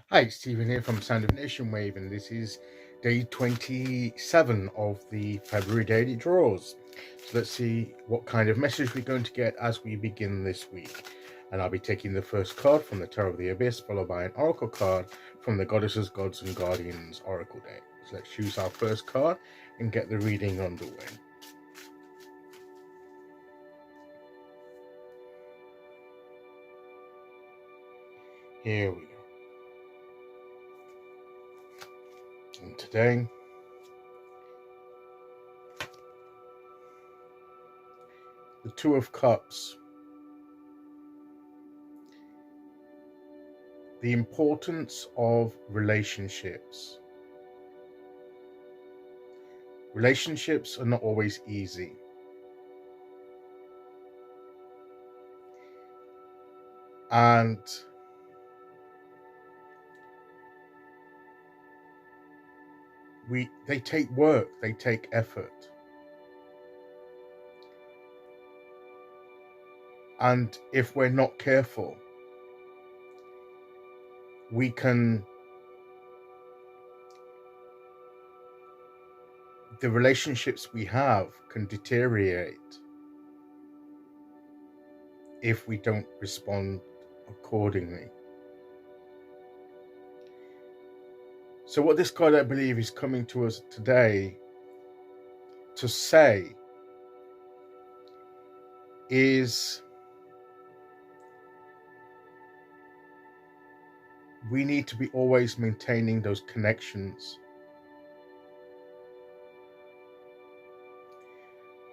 Hi, Stephen here from Sound of Nation Wave, and this is day 27 of the February Daily Draws. So let's see what kind of message we're going to get as we begin this week. And I'll be taking the first card from the Tarot of the Abyss, followed by an Oracle card from the Goddesses, Gods and Guardians Oracle deck. So let's choose our first card and get the reading underway. Here we go. And today, the Two of Cups. The importance of relationships. Relationships are not always easy. And they take work, they take effort. And if we're not careful, the relationships we have can deteriorate if we don't respond accordingly. So what this card, I believe, is coming to us today to say is we need to be always maintaining those connections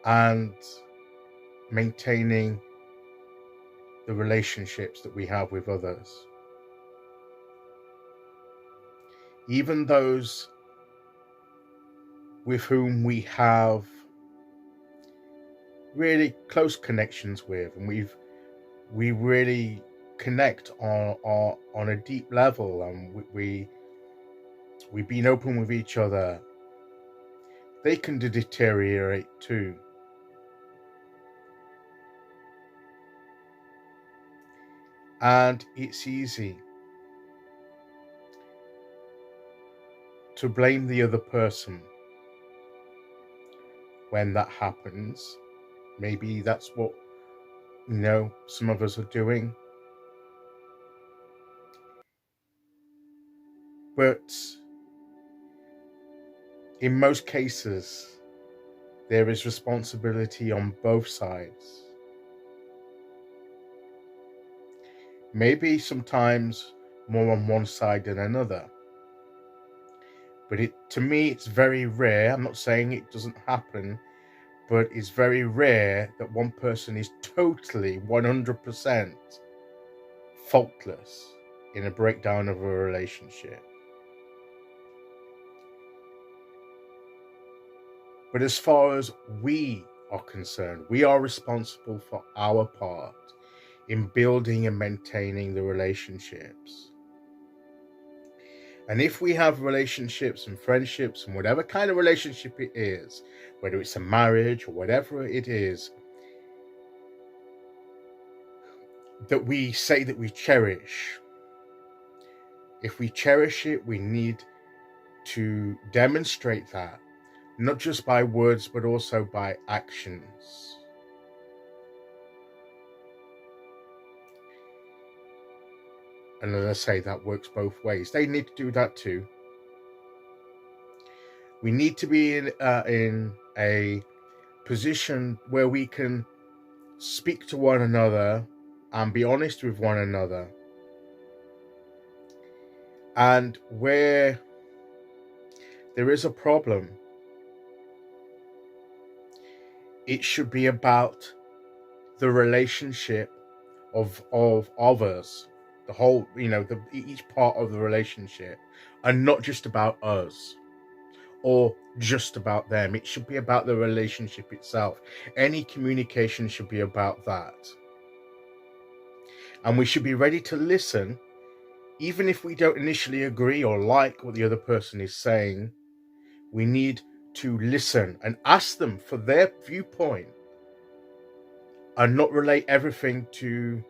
and maintaining the relationships that we have with others. Even those with whom we have really close connections with, and we really connect on a deep level, and we've been open with each other, they can deteriorate too. And it's easy to blame the other person when that happens. Maybe that's what, some of us are doing. But in most cases, there is responsibility on both sides. Maybe sometimes more on one side than another. But to me, it's very rare. I'm not saying it doesn't happen, but it's very rare that one person is totally 100% faultless in a breakdown of a relationship. But as far as we are concerned, we are responsible for our part in building and maintaining the relationships. And if we have relationships and friendships and whatever kind of relationship it is, whether it's a marriage or whatever it is, that we say that we cherish, if we cherish it, we need to demonstrate that, not just by words, but also by actions. And as I say, that works both ways. They need to do that too. We need to be in a position where we can speak to one another and be honest with one another. And where there is a problem, it should be about the relationship of us, the whole, each part of the relationship, and not just about us or just about them. It should be about the relationship itself. Any communication should be about that. And we should be ready to listen, even if we don't initially agree or like what the other person is saying. We need to listen and ask them for their viewpoint and not relate everything to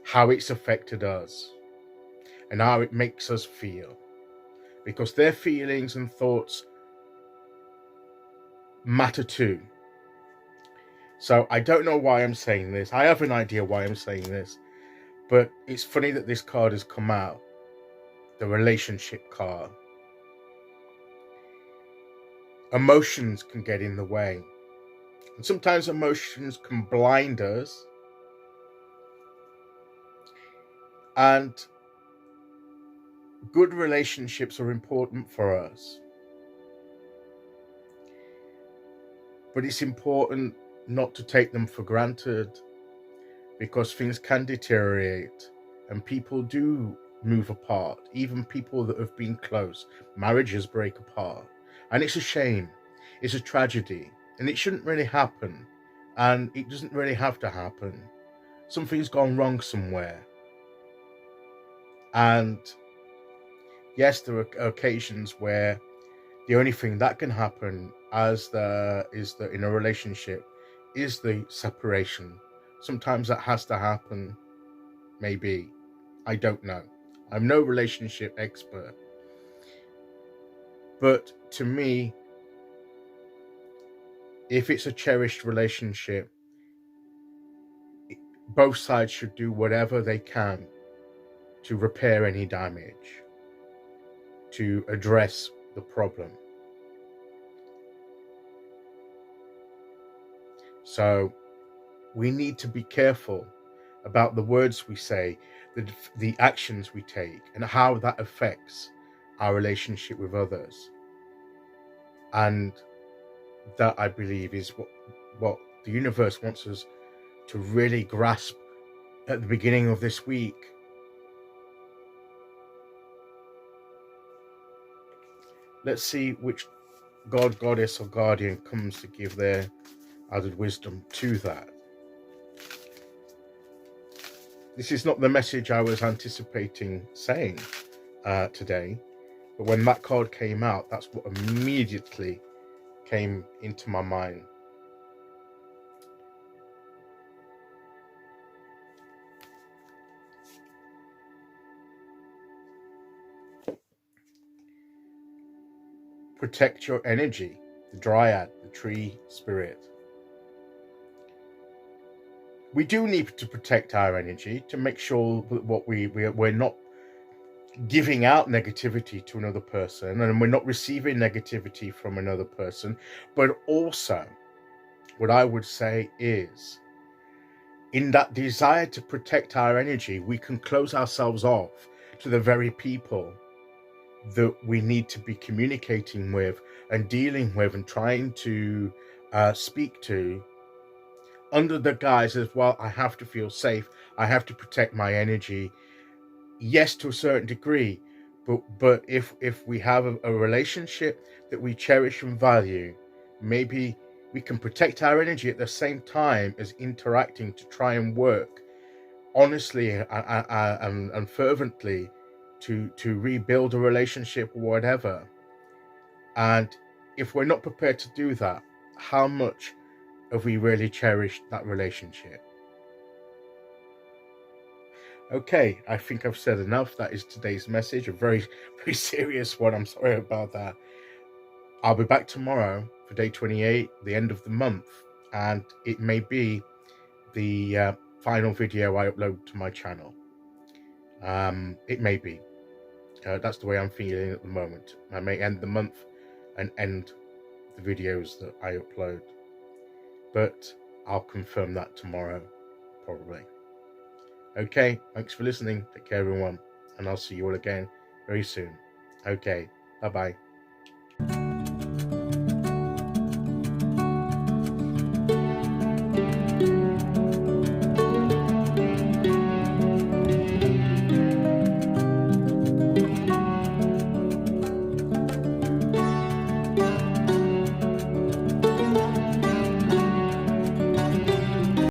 how it's affected us. and how it makes us feel, because their feelings and thoughts matter too. So I don't know why I'm saying this. I have an idea why I'm saying this, but it's funny that this card has come out, the relationship card. Emotions can get in the way, and sometimes emotions can blind us, and good relationships are important for us, but it's important not to take them for granted, because things can deteriorate and people do move apart. Even people that have been close, marriages break apart, and it's a shame, it's a tragedy, and it shouldn't really happen, and it doesn't really have to happen. Something's gone wrong somewhere, and yes, there are occasions where the only thing that can happen in a relationship is the separation. Sometimes that has to happen, maybe. I don't know. I'm no relationship expert. But to me, if it's a cherished relationship, both sides should do whatever they can to repair any damage, to address the problem. So we need to be careful about the words we say, the actions we take, and how that affects our relationship with others. And that, I believe, is what the universe wants us to really grasp at the beginning of this week. Let's see which god, goddess, or guardian comes to give their added wisdom to that. This is not the message I was anticipating saying today, but when that card came out, that's what immediately came into my mind. Protect your energy, the Dryad, the tree spirit. We do need to protect our energy to make sure that we're not giving out negativity to another person, and we're not receiving negativity from another person. But also, what I would say is, in that desire to protect our energy, we can close ourselves off to the very people that we need to be communicating with and dealing with and trying to speak to, under the guise of, well, I have to feel safe, I have to protect my energy. Yes, to a certain degree, but if we have a relationship that we cherish and value, maybe we can protect our energy at the same time as interacting to try and work honestly and fervently to rebuild a relationship or whatever. And if we're not prepared to do that, how much have we really cherished that relationship? Okay, I think I've said enough. That is today's message, a very, very serious one. I'm sorry about that. I'll be back tomorrow for day 28, the end of the month, and it may be the final video I upload to my channel. It may be. That's the way I'm feeling at the moment. I may end the month and end the videos that I upload, but I'll confirm that tomorrow, probably. Okay, thanks for listening. Take care, everyone, and I'll see you all again very soon. Okay, bye-bye.